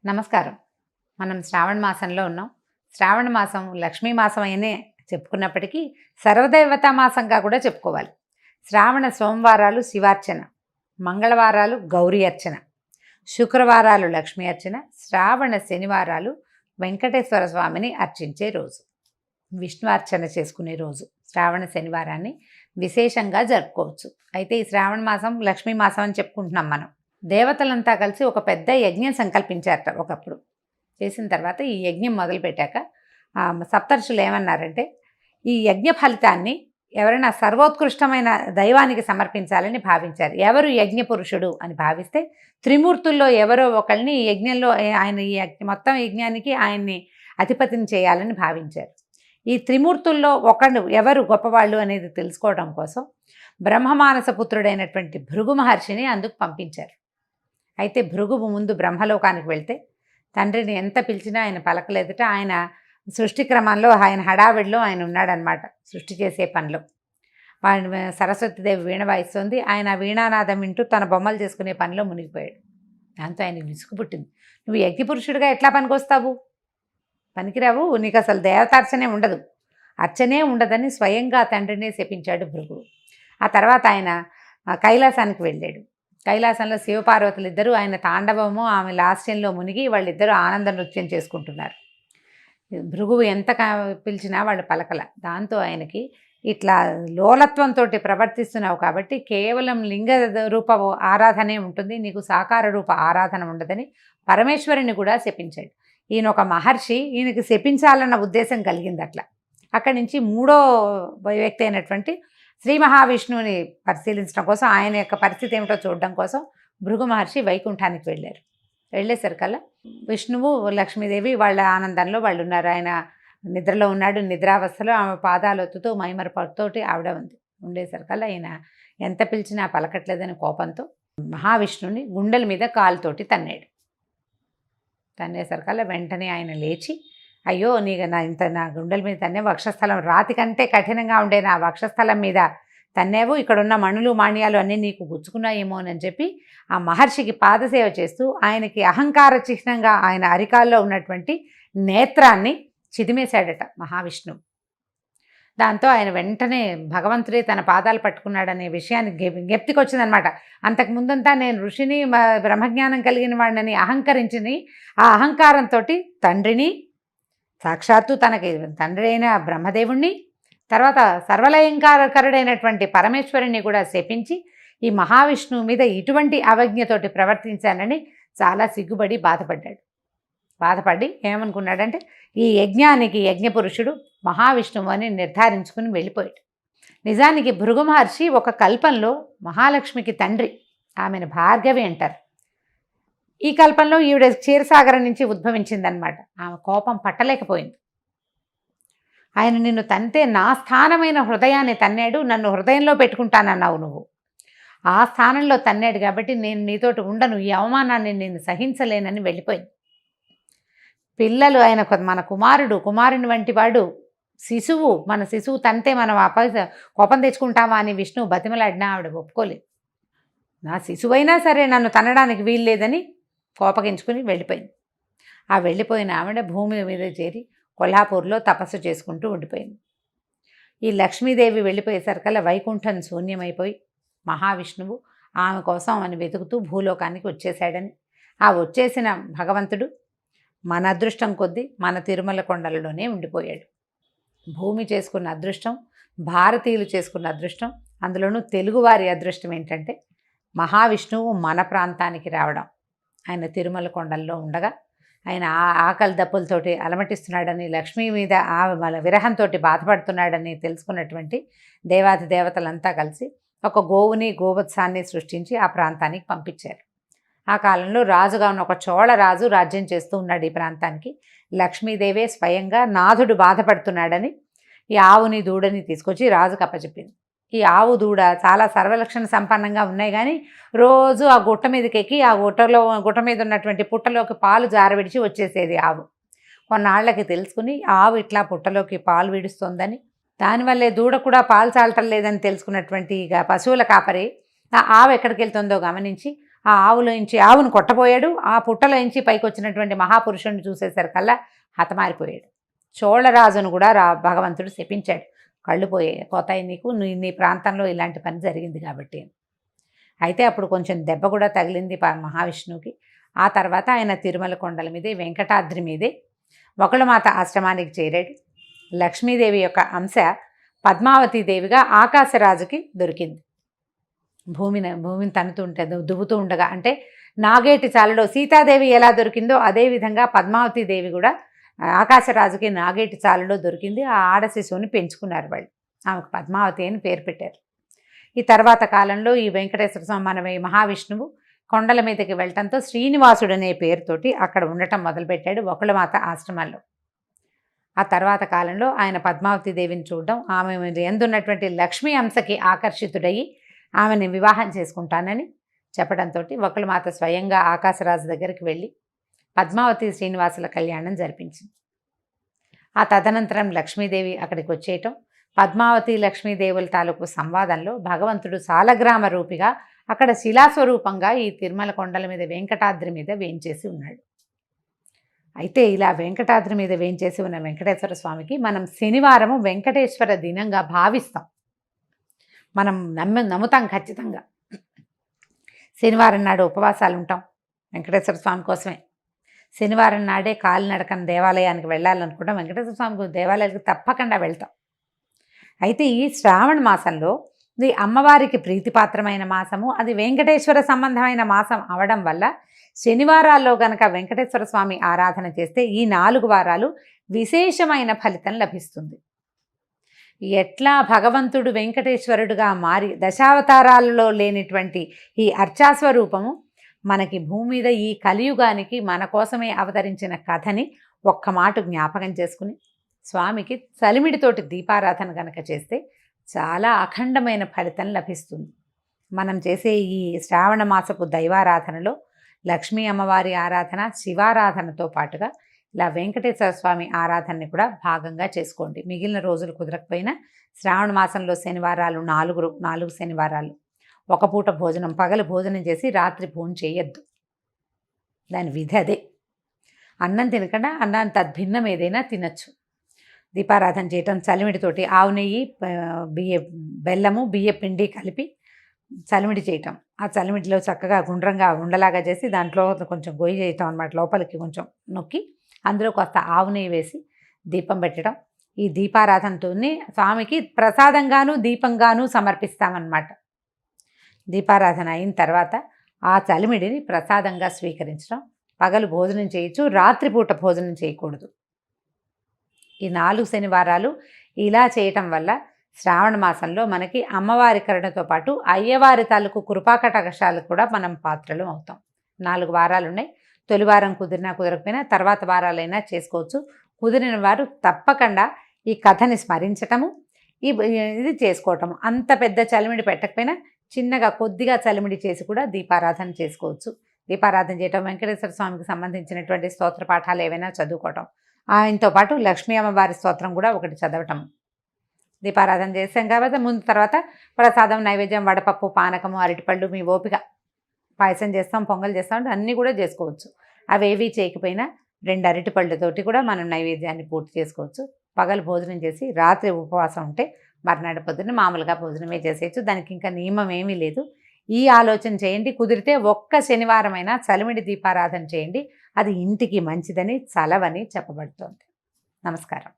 నమస్కారం. మనం శ్రావణ మాసంలో ఉన్నాం. శ్రావణ మాసం లక్ష్మీ మాసం అయినే చెప్పుకున్నప్పటికీ సర్వదేవతా మాసంగా కూడా చెప్పుకోవాలి. శ్రావణ సోమవారాలు శివార్చన, మంగళవారాలు గౌరీ అర్చన, శుక్రవారాలు లక్ష్మీ అర్చన, శ్రావణ శనివారాలు వెంకటేశ్వర స్వామిని అర్చించే రోజు, విష్ణు అర్చన చేసుకునే రోజు. శ్రావణ శనివారాన్ని విశేషంగా జరుపుకోవచ్చు. అయితే ఈ శ్రావణ మాసం లక్ష్మీ మాసం అని చెప్పుకుంటున్నాం మనం. దేవతలంతా కలిసి ఒక పెద్ద యజ్ఞం సంకల్పించారట ఒకప్పుడు. చేసిన తర్వాత ఈ యజ్ఞం మొదలుపెట్టాక సప్తర్షులు ఏమన్నారంటే, ఈ యజ్ఞ ఫలితాన్ని ఎవరైనా సర్వోత్కృష్టమైన దైవానికి సమర్పించాలని భావించారు. ఎవరు యజ్ఞ పురుషుడు అని భావిస్తే త్రిమూర్తుల్లో ఎవరో ఒకళ్ళని ఈ యజ్ఞంలో ఆయన ఈ మొత్తం యజ్ఞానికి ఆయన్ని అధిపతిని చేయాలని భావించారు. ఈ త్రిమూర్తుల్లో ఒకడు ఎవరు గొప్పవాళ్ళు అనేది తెలుసుకోవడం కోసం బ్రహ్మమానస పుత్రుడైనటువంటి భృగు మహర్షిని అందుకు పంపించారు. అయితే భృగువు ముందు బ్రహ్మలోకానికి వెళ్తే తండ్రిని ఎంత పిలిచినా ఆయన పలకలేదట. ఆయన సృష్టి క్రమంలో ఆయన హడావిడిలో ఆయన ఉన్నాడనమాట. సృష్టి చేసే పనిలో వాడిని సరస్వతీదేవి వీణ వాయిస్తుంది. ఆయన వీణానాదం వింటూ తన బొమ్మలు చేసుకునే పనిలో మునిగిపోయాడు. దాంతో ఆయనకు విసుగు పుట్టింది. నువ్వు యజ్ఞపురుషుడిగా ఎట్లా పనికొస్తావు? పనికిరావు, నీకు అసలు దేవతార్చనే ఉండదు, అర్చనే ఉండదని స్వయంగా తండ్రినే శపించాడు భృగువు. ఆ తర్వాత ఆయన కైలాసానికి వెళ్ళాడు. కైలాసంలో శివపార్వతులు ఇద్దరు ఆయన తాండవము ఆమె లాస్యంలో మునిగి వాళ్ళిద్దరూ ఆనంద నృత్యం చేసుకుంటున్నారు. భృగువు ఎంత పిలిచినా వాళ్ళు పలకల. దాంతో ఆయనకి ఇట్లా లోలత్వంతో ప్రవర్తిస్తున్నావు కాబట్టి కేవలం లింగ రూప ఆరాధనే ఉంటుంది, నీకు సాకార రూప ఆరాధన ఉండదని పరమేశ్వరుని కూడా శపించాడు. ఈయన ఒక మహర్షి, ఈయనకి శపించాలన్న ఉద్దేశం కలిగింది. అట్లా అక్కడి నుంచి మూడో వ్యక్తి అయినటువంటి శ్రీ మహావిష్ణువుని పరిశీలించడం కోసం, ఆయన యొక్క పరిస్థితి ఏమిటో చూడడం కోసం భృగు మహర్షి వైకుంఠానికి వెళ్ళారు. వెళ్ళేసరికల్లా విష్ణువు లక్ష్మీదేవి వాళ్ళ ఆనందంలో వాళ్ళు ఉన్నారు. ఆయన నిద్రలో ఉన్నాడు. నిద్రావస్థలో ఆమె పాదాలు ఒత్తుతూ మైమరపడుతోటి ఆవిడ ఉండేసరికల్లా ఆయన ఎంత పిలిచినా పలకట్లేదని కోపంతో మహావిష్ణువుని గుండెల మీద కాలుతోటి తన్నేసరికల్లా వెంటనే ఆయన లేచి, అయ్యో నా గుండెల మీద తన్నే, వక్షస్థలం రాతి కంటే కఠినంగా ఉండే నా వక్షస్థలం మీద తన్నేవు, ఇక్కడున్న మణులు మాణ్యాలు అన్నీ నీకు గుచ్చుకున్నాయేమో అని చెప్పి ఆ మహర్షికి పాదసేవ చేస్తూ ఆయనకి అహంకార చిహ్నంగా ఆయన అరికాల్లో ఉన్నటువంటి నేత్రాన్ని చిదిమేశాడట మహావిష్ణువు. దాంతో ఆయన వెంటనే భగవంతుడే తన పాదాలు పట్టుకున్నాడనే విషయాన్ని జ్ఞప్తికి వచ్చిందనమాట. అంతకుముందంతా నేను ఋషిని బ్రహ్మజ్ఞానం కలిగిన వాడిని అహంకరించిని, ఆ అహంకారంతో తండ్రిని, సాక్షాత్తు తనకి తండ్రి అయిన బ్రహ్మదేవుణ్ణి, తర్వాత సర్వలయంకారకరుడైనటువంటి పరమేశ్వరుణ్ణి కూడా శపించి ఈ మహావిష్ణువు మీద ఇటువంటి అవజ్ఞతోటి ప్రవర్తించానని చాలా సిగ్గుపడి బాధపడి ఏమనుకున్నాడంటే, ఈ యజ్ఞానికి యజ్ఞపురుషుడు మహావిష్ణువు అని నిర్ధారించుకుని వెళ్ళిపోయాడు. నిజానికి భృగు మహర్షి ఒక కల్పంలో మహాలక్ష్మికి తండ్రి, ఆమెను భార్గవి అంటారు. ఈ కల్పంలో ఈవిడ క్షీరసాగరం నుంచి ఉద్భవించిందనమాట. ఆమె కోపం పట్టలేకపోయింది. ఆయన నిన్ను తంతే నా స్థానమైన హృదయాన్ని తన్నాడు, నన్ను హృదయంలో పెట్టుకుంటానన్నావు నువ్వు, ఆ స్థానంలో తన్నాడు కాబట్టి నేను నీతోటి ఉండను, ఈ అవమానాన్ని నేను సహించలేనని వెళ్ళిపోయింది. పిల్లలు ఆయన మన కుమారుని వంటి వాడు శిశువు, మన శిశువు తంతే మనం కోపం తెచ్చుకుంటామా అని విష్ణువు బతిమలాడినా ఆవిడ ఒప్పుకోలేదు. నా శిశువైనా సరే నన్ను తనడానికి వీల్లేదని కోపగించుకుని వెళ్ళిపోయింది. ఆ వెళ్ళిపోయిన ఆవిడ భూమి మీద చేరి కొల్హాపూర్లో తపస్సు చేసుకుంటూ ఉండిపోయింది. ఈ లక్ష్మీదేవి వెళ్ళిపోయేసరికల్లా వైకుంఠం శూన్యమైపోయి మహావిష్ణువు ఆమె కోసం అని వెతుకుతూ భూలోకానికి వచ్చేసాడని, ఆ వచ్చేసిన భగవంతుడు మన అదృష్టం కొద్దీ మన తిరుమల కొండలలోనే ఉండిపోయాడు. భూమి చేసుకున్న అదృష్టం, భారతీయులు చేసుకున్న అదృష్టం, అందులోనూ తెలుగువారి అదృష్టం ఏంటంటే మహావిష్ణువు మన ప్రాంతానికి రావడం. ఆయన తిరుమల కొండల్లో ఉండగా ఆయన ఆకలి దప్పులతోటి అలమటిస్తున్నాడని, లక్ష్మీ మీద విరహంతో బాధపడుతున్నాడని తెలుసుకున్నటువంటి దేవాది దేవతలంతా కలిసి ఒక గోవుని గోవత్సాన్ని సృష్టించి ఆ ప్రాంతానికి పంపించారు. ఆ కాలంలో రాజుగా ఉన్న ఒక చోళ రాజు రాజ్యం చేస్తూ ఉన్నాడు ఈ ప్రాంతానికి. లక్ష్మీదేవే స్వయంగా నాథుడు బాధపడుతున్నాడని ఈ ఆవుని దూడని తీసుకొచ్చి రాజుకు అప్పచెప్పింది. ఈ ఆవు దూడ చాలా సర్వలక్షణ సంపన్నంగా ఉన్నాయి, కానీ రోజు ఆ గుట్ట మీదకి ఎక్కి ఆ గుట్ట మీద ఉన్నటువంటి పుట్టలోకి పాలు జారవిడిచి వచ్చేసేది ఆవు. కొన్నాళ్లకి తెలుసుకుని ఆవు ఇట్లా పుట్టలోకి పాలు విడుస్తోందని, దానివల్లే దూడ కూడా పాలు చాలటం లేదని తెలుసుకున్నటువంటి ఇక పశువుల కాపరి ఆ ఆవు ఎక్కడికి వెళ్తుందో గమనించి ఆ ఆవులోంచి ఆవును కొట్టబోయాడు. ఆ పుట్టలోంచి పైకి వచ్చినటువంటి మహాపురుషుడిని చూసేసరికల్లా హతమారిపోయాడు. చోళరాజును కూడా భగవంతుడు శపించాడు. కళ్ళు పోతాయి నీకు, నీ ప్రాంతంలో ఇలాంటి పని జరిగింది కాబట్టి. అయితే అప్పుడు కొంచెం దెబ్బ కూడా తగిలింది మహావిష్ణువుకి. ఆ తర్వాత ఆయన తిరుమల కొండల మీదే, వెంకటాద్రి మీదే వకుళమాత ఆశ్రమానికి చేరాడు. లక్ష్మీదేవి యొక్క అంశ పద్మావతీదేవిగా ఆకాశరాజుకి దొరికింది. భూమిని తన్నుతుంటే దువ్వుతూ ఉండగా, అంటే నాగేటి చాలలో సీతాదేవి ఎలా దొరికిందో అదేవిధంగా పద్మావతీదేవి కూడా ఆకాశరాజుకి నాగేటి చాలలో దొరికింది. ఆ ఆడ శిశువుని పెంచుకున్నారు వాళ్ళు. ఆమెకు పద్మావతి అని పేరు పెట్టారు. ఈ తర్వాత కాలంలో ఈ వెంకటేశ్వర స్వామి మన మహావిష్ణువు కొండల మీదకి వెళ్ళటంతో శ్రీనివాసుడు అనే పేరుతోటి అక్కడ ఉండటం మొదలుపెట్టాడు వకుళమాత ఆశ్రమాల్లో. ఆ తర్వాత కాలంలో ఆయన పద్మావతి దేవిని చూడడం, ఆమె ఎందున్నటువంటి లక్ష్మీ అంశకి ఆకర్షితుడయ్యి ఆమెని వివాహం చేసుకుంటానని చెప్పడంతో వకుళమాత స్వయంగా ఆకాశరాజు దగ్గరికి వెళ్ళి పద్మావతి శ్రీనివాసుల కళ్యాణం జరిపించింది. ఆ తదనంతరం లక్ష్మీదేవి అక్కడికి వచ్చేయటం, పద్మావతి లక్ష్మీదేవుల తాలూకు సంవాదంలో భగవంతుడు సాలగ్రామ రూపిగా అక్కడ శిలాస్వరూపంగా ఈ తిరుమల కొండల మీద వెంకటాద్రి మీద వేంచేసి ఉన్నాడు. అయితే ఇలా వెంకటాద్రి మీద వేంచేసి ఉన్న వెంకటేశ్వర స్వామికి మనం శనివారము వెంకటేశ్వర దినంగా భావిస్తాం. మనం నమ్ముతాం ఖచ్చితంగా. శనివారం నాడు ఉపవాసాలు ఉంటాం వెంకటేశ్వర స్వామి కోసమే. శనివారం నాడే కాలినడకన దేవాలయానికి వెళ్ళాలనుకుంటాం. వెంకటేశ్వర స్వామి దేవాలయానికి తప్పకుండా వెళ్తాం. అయితే ఈ శ్రావణ మాసంలో ఇది అమ్మవారికి ప్రీతిపాత్రమైన మాసము, అది వెంకటేశ్వర సంబంధమైన మాసం అవడం వల్ల శనివారాల్లో గనక వెంకటేశ్వర స్వామి ఆరాధన చేస్తే ఈ 4 వారాలు విశేషమైన ఫలితం లభిస్తుంది. ఎట్లా భగవంతుడు వెంకటేశ్వరుడుగా మారి దశావతారాలలో లేనిటువంటి ఈ అర్చాస్వరూపము మనకి భూమి మీద ఈ కలియుగానికి మన కోసమే అవతరించిన కథని ఒక్క మాట జ్ఞాపకం చేసుకుని స్వామికి చలిమిడితోటి దీపారాధన గనక చేస్తే చాలా అఖండమైన ఫలితం లభిస్తుంది. మనం చేసే ఈ శ్రావణ మాసపు దైవారాధనలో లక్ష్మీ అమ్మవారి ఆరాధన, శివారాధనతో పాటుగా ఇలా వెంకటేశ్వర స్వామి ఆరాధనని కూడా భాగంగా చేసుకోండి. మిగిలిన రోజులు కుదరకపోయినా శ్రావణ మాసంలో శనివారాలు 4 శనివారాలు ఒక పూట భోజనం, పగలు భోజనం చేసి రాత్రి భోజనం చేయొద్దు. దాని విధి అదే. అన్నం తినకుండా అన్నాన్ని తద్భిన్నం ఏదైనా తినచ్చు. దీపారాధన చేయటం చలిమిడితోటి ఆవు నెయ్యి, బెల్లము, బియ్య పిండి కలిపి చలిమిడి చేయటం. ఆ చలిమిడిలో చక్కగా గుండ్రంగా ఉండలాగా చేసి దాంట్లో కొంచెం గొయ్యి చేయటం అన్నమాట. లోపలికి కొంచెం నొక్కి అందులో కొంత ఆవు నెయ్యి వేసి దీపం పెట్టడం. ఈ దీపారాధనతో స్వామికి ప్రసాదంగాను దీపంగాను సమర్పిస్తామన్నమాట. దీపారాధన అయిన తర్వాత ఆ చలిమిడిని ప్రసాదంగా స్వీకరించడం. పగలు భోజనం చేయొచ్చు, రాత్రిపూట భోజనం చేయకూడదు. ఈ 4 శనివారాలు ఇలా చేయటం వల్ల శ్రావణ మాసంలో మనకి అమ్మవారి కరుణతో పాటు అయ్యవారి తాలూకు కృపాకటాక్షాలు కూడా మనం పాత్రలు అవుతాం. 4 వారాలు ఉన్నాయి. తొలి వారం కుదిరినా కుదరకపోయినా తర్వాత వారాలైనా చేసుకోవచ్చు. కుదిరిన వారు తప్పకుండా ఈ కథని స్మరించటము, ఇది చేసుకోవటము. అంత పెద్ద చలిమిడి పెట్టకపోయినా చిన్నగా కొద్దిగా చలిమిడి చేసి కూడా దీపారాధన చేసుకోవచ్చు. దీపారాధన చేయటం, వెంకటేశ్వర స్వామికి సంబంధించినటువంటి స్తోత్ర పాఠాలు ఏవైనా చదువుకోవటం, ఆయనతో పాటు లక్ష్మీ అమ్మవారి స్తోత్రం కూడా ఒకటి చదవటం. దీపారాధన చేసాం కాబట్టి ముందు తర్వాత ప్రసాదం, నైవేద్యం, వడపప్పు, పానకము, అరటిపళ్ళు, మీ ఓపిక. పాయసం చేస్తాం, పొంగల్ చేస్తాం అంటే అన్నీ కూడా చేసుకోవచ్చు. అవేవి చేయకపోయినా 2 అరటిపళ్ళతోటి కూడా మనం నైవేద్యాన్ని పూర్తి చేసుకోవచ్చు. పగలు భోజనం చేసి రాత్రి ఉపవాసం ఉంటే మర్నాడు పొద్దున్న మామూలుగా భోజనమే చేసేయచ్చు. దానికి ఇంకా నియమం ఏమీ లేదు. ఈ ఆలోచన చేయండి. కుదిరితే ఒక్క శనివారమైనా చలిమిడి దీపారాధన చేయండి. అది ఇంటికి మంచిదని, చలవని చెప్పబడుతోంది. నమస్కారం.